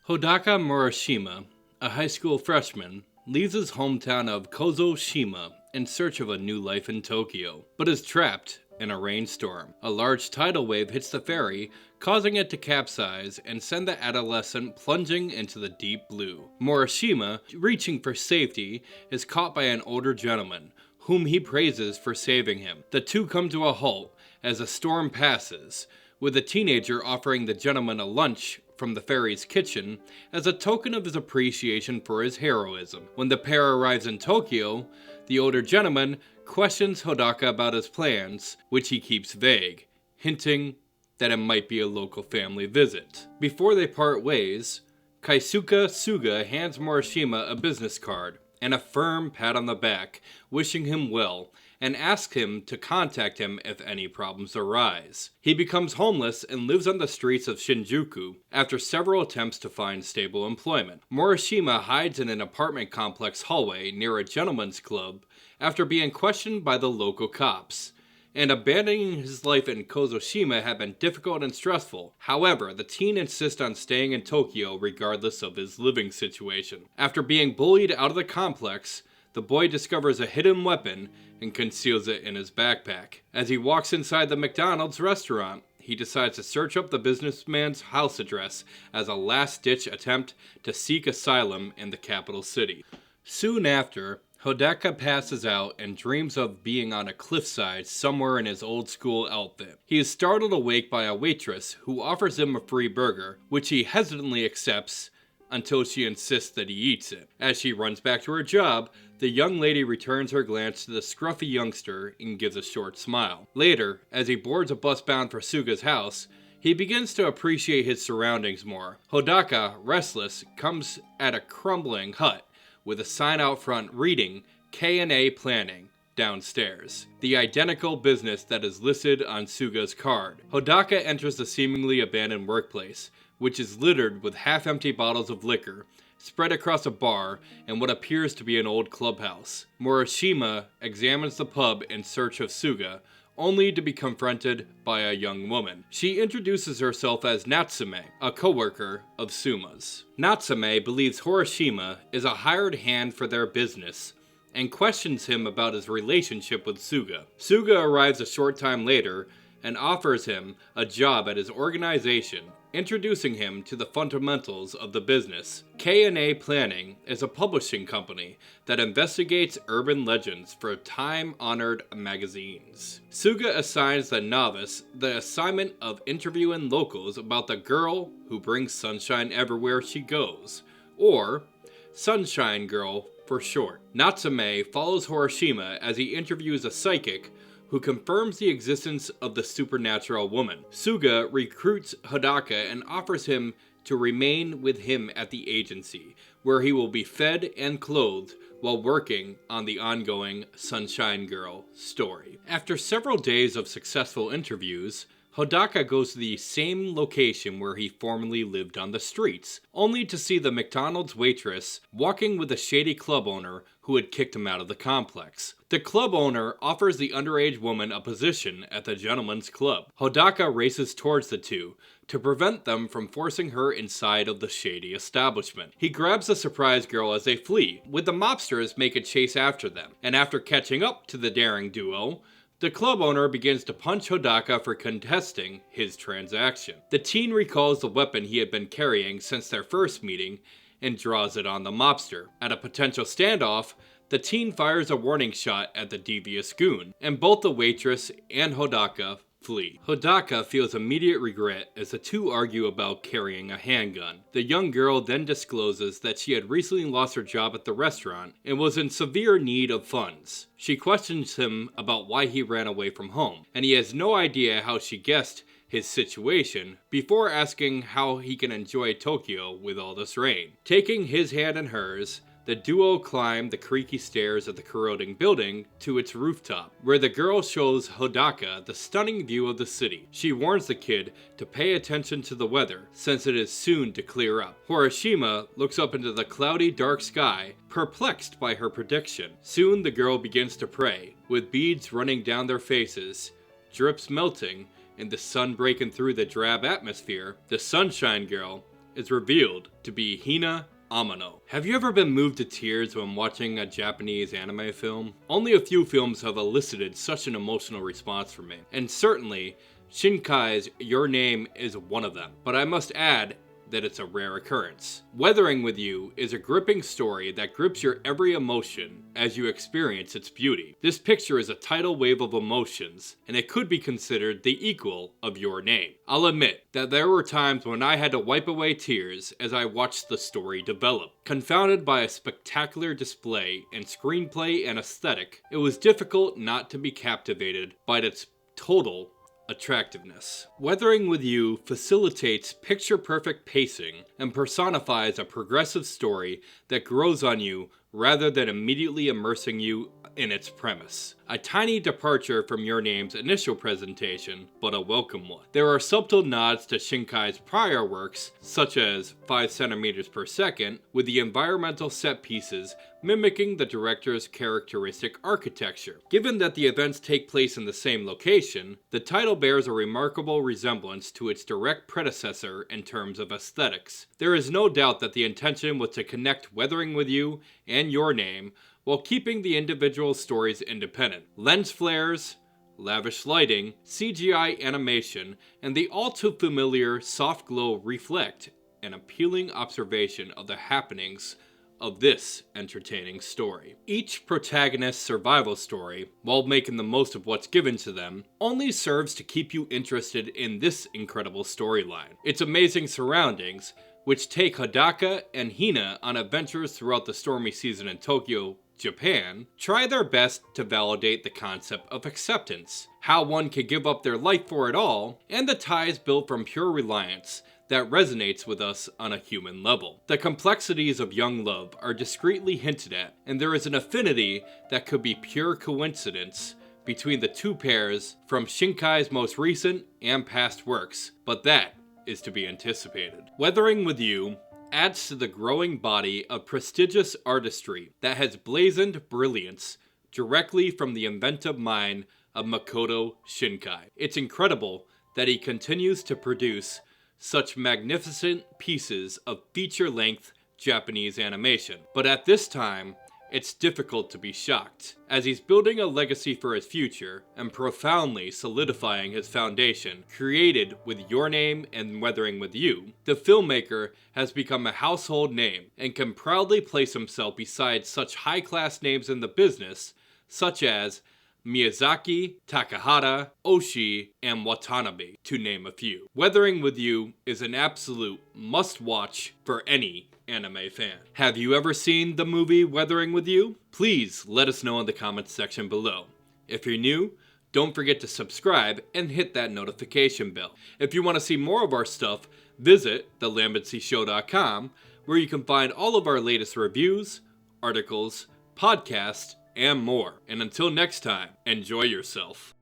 Hodaka Morishima, a high school freshman, leaves his hometown of Kozoshima in search of a new life in Tokyo, but is trapped in a rainstorm. A large tidal wave hits the ferry, causing it to capsize and send the adolescent plunging into the deep blue. Morishima, reaching for safety, is caught by an older gentleman, whom he praises for saving him. The two come to a halt as a storm passes, with the teenager offering the gentleman a lunch from the ferry's kitchen as a token of his appreciation for his heroism. When the pair arrives in Tokyo, the older gentleman questions Hodaka about his plans, which he keeps vague, hinting that it might be a local family visit. Before they part ways, Kaisuke Suga hands Morishima a business card and a firm pat on the back, wishing him well, and asks him to contact him if any problems arise. He becomes homeless and lives on the streets of Shinjuku after several attempts to find stable employment. Morishima hides in an apartment complex hallway near a gentleman's club after being questioned by the local cops. And abandoning his life in Kozoshima had been difficult and stressful. However, the teen insists on staying in Tokyo regardless of his living situation. After being bullied out of the complex, the boy discovers a hidden weapon and conceals it in his backpack. As he walks inside the McDonald's restaurant, he decides to search up the businessman's house address as a last-ditch attempt to seek asylum in the capital city. Soon after, Hodaka passes out and dreams of being on a cliffside somewhere in his old school outfit. He is startled awake by a waitress who offers him a free burger, which he hesitantly accepts until she insists that he eats it. As she runs back to her job, the young lady returns her glance to the scruffy youngster and gives a short smile. Later, as he boards a bus bound for Suga's house, he begins to appreciate his surroundings more. Hodaka, restless, comes at a crumbling hut with a sign out front reading K&A Planning downstairs, the identical business that is listed on Suga's card. Hodaka enters the seemingly abandoned workplace, which is littered with half-empty bottles of liquor spread across a bar and what appears to be an old clubhouse. Morishima examines the pub in search of Suga, only to be confronted by a young woman. She introduces herself as Natsume, a co-worker of Suma's. Natsume believes Horishima is a hired hand for their business and questions him about his relationship with Suga. Suga arrives a short time later and offers him a job at his organization, introducing him to the fundamentals of the business. K&A Planning is a publishing company that investigates urban legends for time-honored magazines. Suga assigns the novice the assignment of interviewing locals about the girl who brings sunshine everywhere she goes, or Sunshine Girl for short. Natsume follows Horishima as he interviews a psychic who confirms the existence of the supernatural woman. Suga recruits Hodaka and offers him to remain with him at the agency, where he will be fed and clothed while working on the ongoing Sunshine Girl story. After several days of successful interviews, Hodaka goes to the same location where he formerly lived on the streets, only to see the McDonald's waitress walking with a shady club owner who had kicked him out of the complex. The club owner offers the underage woman a position at the gentleman's club. Hodaka races towards the two to prevent them from forcing her inside of the shady establishment. He grabs the surprise girl as they flee, with the mobsters make a chase after them, and after catching up to the daring duo, the club owner begins to punch Hodaka for contesting his transaction. The teen recalls the weapon he had been carrying since their first meeting and draws it on the mobster. At a potential standoff, the teen fires a warning shot at the devious goon, and both the waitress and Hodaka flee. Hodaka feels immediate regret as the two argue about carrying a handgun. The young girl then discloses that she had recently lost her job at the restaurant and was in severe need of funds. She questions him about why he ran away from home, and he has no idea how she guessed his situation before asking how he can enjoy Tokyo with all this rain. Taking his hand in hers, the duo climb the creaky stairs of the corroding building to its rooftop, where the girl shows Hodaka the stunning view of the city. She warns the kid to pay attention to the weather, since it is soon to clear up. Horishima looks up into the cloudy dark sky, perplexed by her prediction. Soon the girl begins to pray, with beads running down their faces, drips melting, and the sun breaking through the drab atmosphere. The Sunshine Girl is revealed to be Hina Amano. Have you ever been moved to tears when watching a Japanese anime film? Only a few films have elicited such an emotional response from me, and certainly Shinkai's Your Name is one of them. But I must add that it's a rare occurrence. Weathering with You is a gripping story that grips your every emotion as you experience its beauty. This picture is a tidal wave of emotions, and it could be considered the equal of Your Name. I'll admit that there were times when I had to wipe away tears as I watched the story develop. Confounded by a spectacular display in screenplay and aesthetic, it was difficult not to be captivated by its total attractiveness. Weathering with You facilitates picture-perfect pacing and personifies a progressive story that grows on you rather than immediately immersing you in its premise. A tiny departure from Your Name's initial presentation, but a welcome one. There are subtle nods to Shinkai's prior works, such as 5 centimeters per second, with the environmental set pieces mimicking the director's characteristic architecture. Given that the events take place in the same location, the title bears a remarkable resemblance to its direct predecessor in terms of aesthetics. There is no doubt that the intention was to connect Weathering with You and Your Name while keeping the individual stories independent. Lens flares, lavish lighting, CGI animation, and the all too familiar soft glow reflect an appealing observation of the happenings of this entertaining story. Each protagonist's survival story, while making the most of what's given to them, only serves to keep you interested in this incredible storyline. Its amazing surroundings, which take Hodaka and Hina on adventures throughout the stormy season in Tokyo, Japan, try their best to validate the concept of acceptance, how one can give up their life for it all, and the ties built from pure reliance that resonates with us on a human level. The complexities of young love are discreetly hinted at, and there is an affinity that could be pure coincidence between the two pairs from Shinkai's most recent and past works, but that is to be anticipated. Weathering with You adds to the growing body of prestigious artistry that has blazoned brilliance directly from the inventive mind of Makoto Shinkai. It's incredible that he continues to produce such magnificent pieces of feature-length Japanese animation. But at this time, it's difficult to be shocked, as he's building a legacy for his future and profoundly solidifying his foundation created with Your Name and Weathering with You. The filmmaker has become a household name and can proudly place himself beside such high-class names in the business, such as Miyazaki, Takahata, Oshii, and Watanabe, to name a few. Weathering with You is an absolute must-watch for any anime fan. Have you ever seen the movie Weathering with You? Please let us know in the comments section below. If you're new, don't forget to subscribe and hit that notification bell. If you want to see more of our stuff, visit thelambency.show.com, where you can find all of our latest reviews, articles, podcasts, and more. And until next time, enjoy yourself.